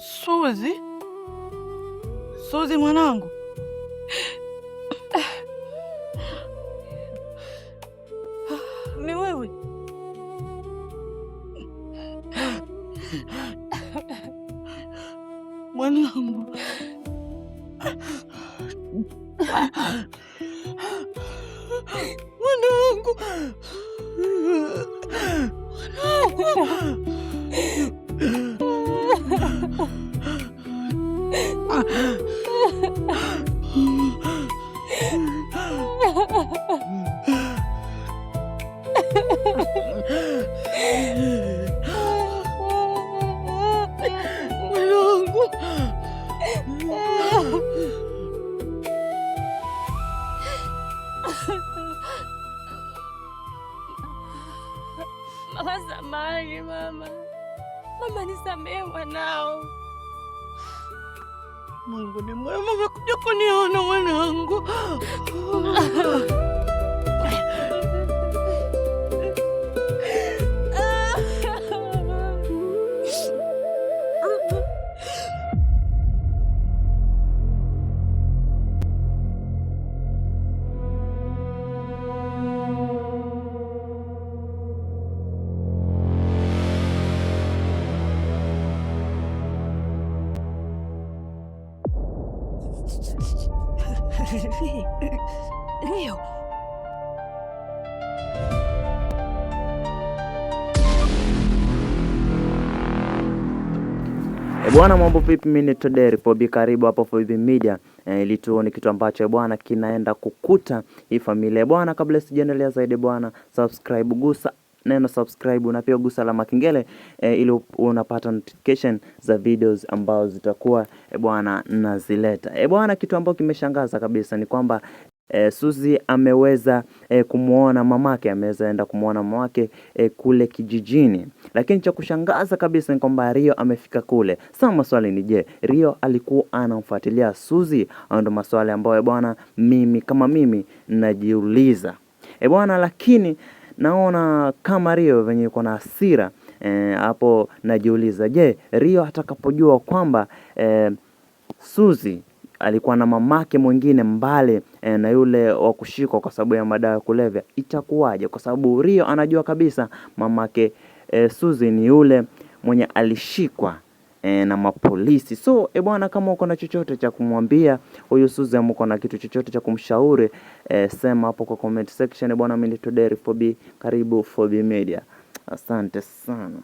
Suzi? Suzi mwanangu. Ni wewe? Mwanangu. Mwanangu. Mama, samahani mama. Mama, nisamehe mwanao. Mungu ni mwema, amekuja kuniona mwanangu. Rio. Bwana, mambo vipi? Mimi ni Toderi Pobi, karibu hapo FOB Media. Ili tuone kitu ambacho bwana kinaenda kukuta hii familia. Bwana, kabla sijaendelea zaidi bwana, subscribe, gusa neno subscribe na pia gusa alama kengele ili unapata notification za videos ambazo zitakuwa bwana nazileta. Bwana, kitu ambacho kimeshangaza kabisa ni kwamba Suzi ameweza kumuona mamake, ameweza enda kumuona mamake kule kijijini. Lakini cha kushangaza kabisa ni kwamba Rio amefika kule. Sasa maswali ni je, Rio alikuwa anamfuatilia Suzi? Ndio maswali ambayo bwana mimi najiuliza. Bwana, lakini naona kama Rio venye yuko na hasira hapo najiuliza, je, Rio atakapojua kwamba Suzi alikuwa na mamake mwingine mbali na yule wa kushikwa kwa sababu ya madawa ya kulevya, itakuwaje? Kwa sababu Rio anajua kabisa mamake Suzi ni yule mwenye alishikwa na mapolisi. So bwana, kama uko na chochote cha kumwambia huyu Suzi, ama uko na kitu chochote cha kumshauri, sema hapo kwa comment section bwana. Mimi ni Toderi FOB, karibu FOB Media. Asante sana.